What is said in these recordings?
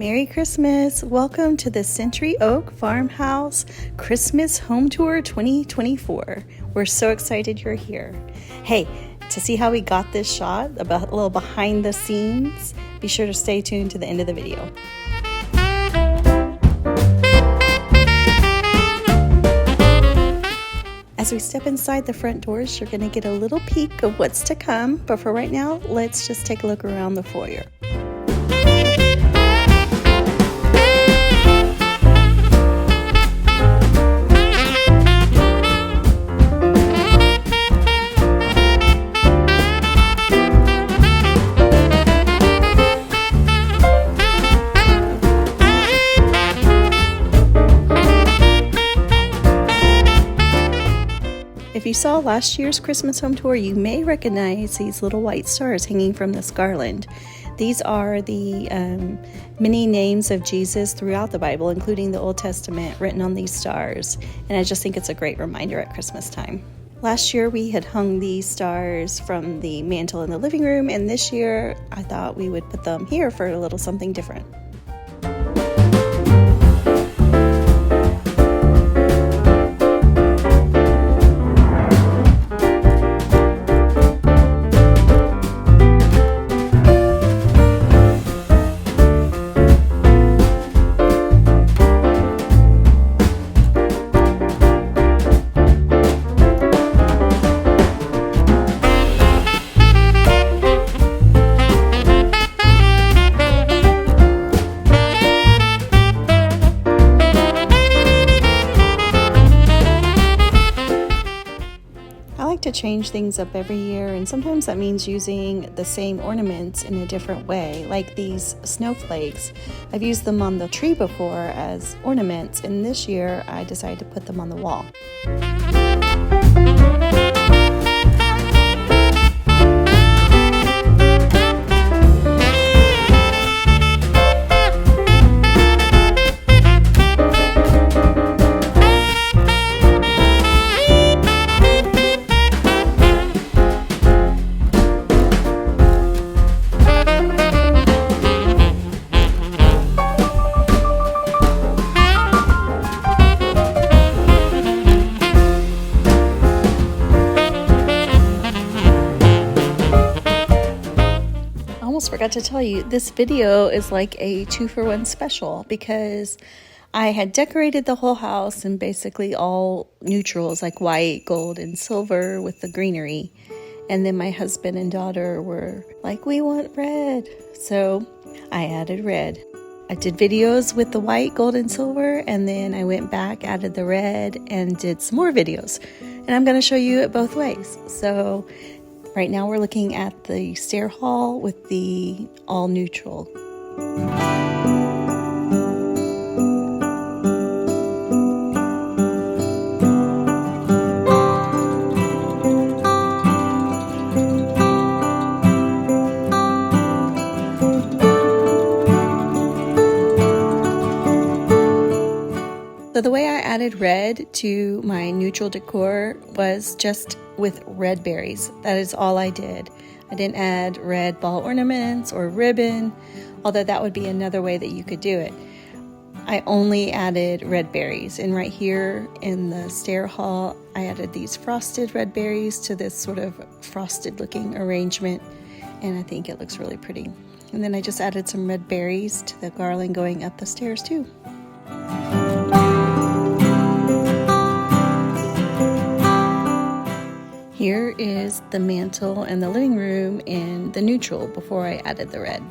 Merry Christmas! Welcome to the Century Oak Farmhouse Christmas Home Tour 2024. We're so excited you're here. Hey, to see how we got this shot, a little behind the scenes, be sure to stay tuned to the end of the video. As we step inside the front doors, you're going to get a little peek of what's to come, but for right now, let's just take a look around the foyer. If you saw last year's Christmas home tour, you may recognize these little white stars hanging from this garland. These are the many names of Jesus throughout the Bible, including the Old Testament, written on these stars. And I just think it's a great reminder at Christmas time. Last year we had hung these stars from the mantle in the living room, and this year I thought we would put them here for a little something different. To change things up every year, and sometimes that means using the same ornaments in a different way, like these snowflakes. I've used them on the tree before as ornaments, and this year I decided to put them on the wall. Forgot to tell you, this video is like a 2-for-1 special because I had decorated the whole house in basically all neutrals like white, gold, and silver with the greenery. And then my husband and daughter were like, we want red. So I added red. I did videos with the white, gold, and silver, and then I went back, added the red, and did some more videos. And I'm going to show you it both ways. So right now we're looking at the stair hall with the all neutral. So the way I added red to my neutral decor was just with red berries. That is all I did. I didn't add red ball ornaments or ribbon, although that would be another way that you could do it. I only added red berries, and right here in the stair hall I added these frosted red berries to this sort of frosted looking arrangement, and I think it looks really pretty. And then I just added some red berries to the garland going up the stairs too. Here is the mantle and the living room in the neutral before I added the red.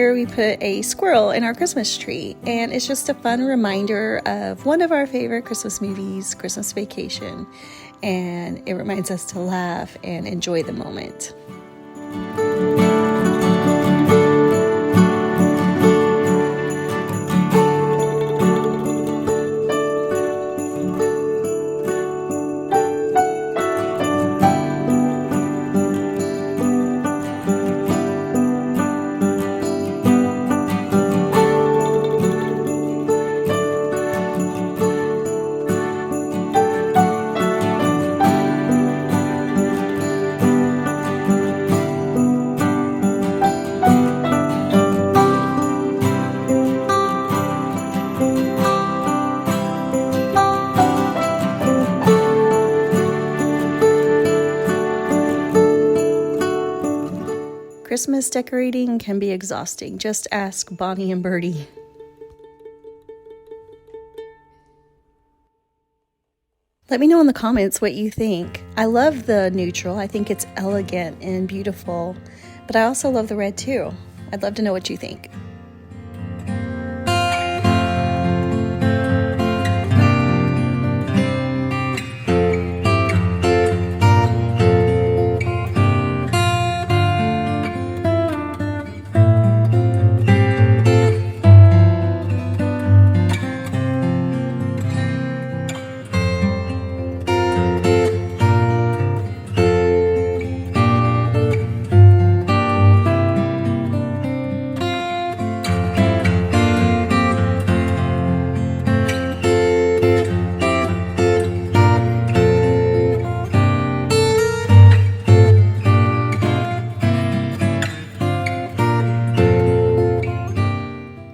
year we put a squirrel in our Christmas tree, and it's just a fun reminder of one of our favorite Christmas movies, Christmas Vacation, and it reminds us to laugh and enjoy the moment. Christmas decorating can be exhausting. Just ask Bonnie and Birdie. Let me know in the comments what you think. I love the neutral. I think it's elegant and beautiful, but I also love the red too. I'd love to know what you think.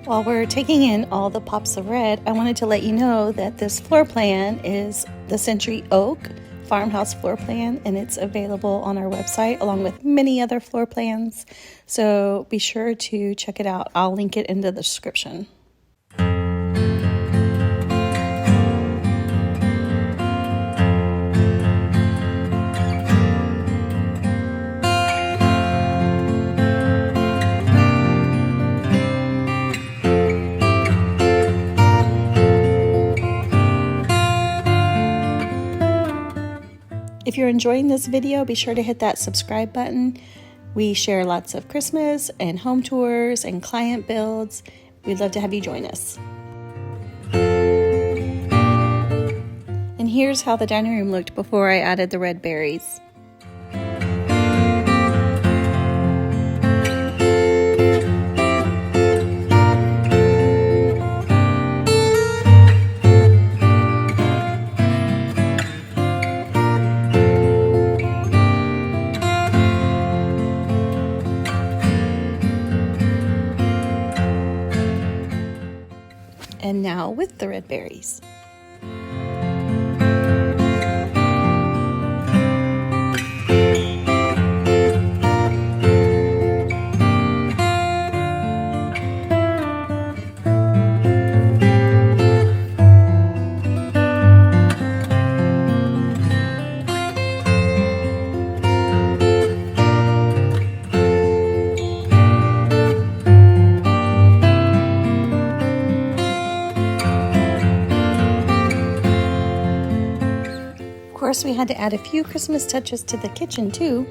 While we're taking in all the pops of red, I wanted to let you know that this floor plan is the Century Oak Farmhouse floor plan, and it's available on our website along with many other floor plans. So be sure to check it out. I'll link it in the description. If you're enjoying this video, be sure to hit that subscribe button. We share lots of Christmas and home tours and client builds. We'd love to have you join us. And here's how the dining room looked before I added the red berries. And now with the red berries. Of course, we had to add a few Christmas touches to the kitchen too.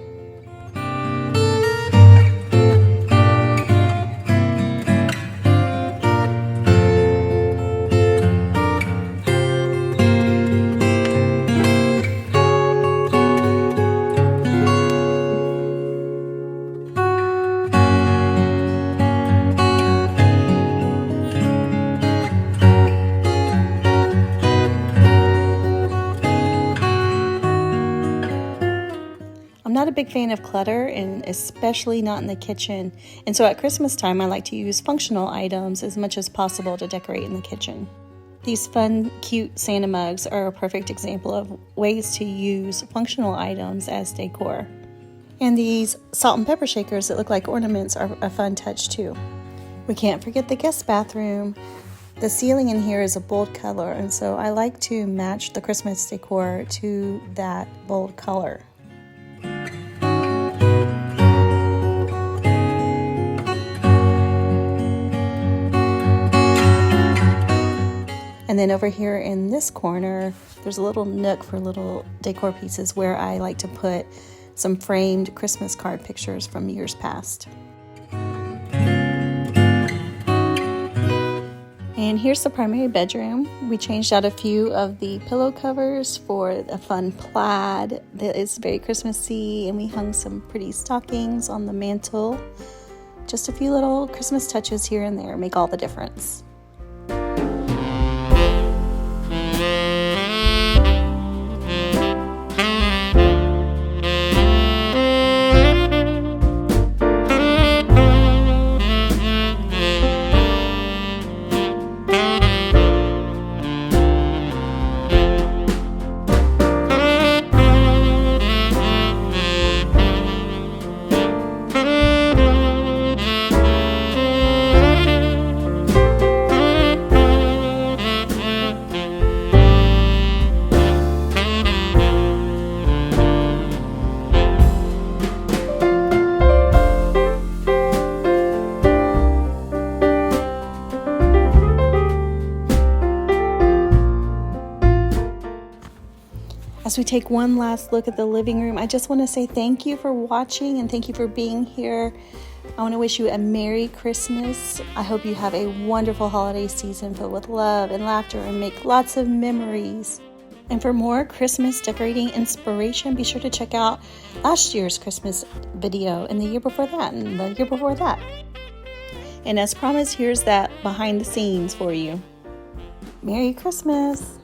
I'm not a big fan of clutter, and especially not in the kitchen. And so at Christmas time, I like to use functional items as much as possible to decorate in the kitchen. These fun, cute Santa mugs are a perfect example of ways to use functional items as decor. And these salt and pepper shakers that look like ornaments are a fun touch too. We can't forget the guest bathroom. The ceiling in here is a bold color, and so I like to match the Christmas decor to that bold color. And then over here in this corner, there's a little nook for little decor pieces where I like to put some framed Christmas card pictures from years past. And here's the primary bedroom. We changed out a few of the pillow covers for a fun plaid that is very Christmassy, and we hung some pretty stockings on the mantle. Just a few little Christmas touches here and there make all the difference. As we take one last look at the living room, I just want to say thank you for watching and thank you for being here. I want to wish you a Merry Christmas. I hope you have a wonderful holiday season filled with love and laughter and make lots of memories. And for more Christmas decorating inspiration, be sure to check out last year's Christmas video and the year before that and the year before that. And as promised, here's that behind the scenes for you. Merry Christmas!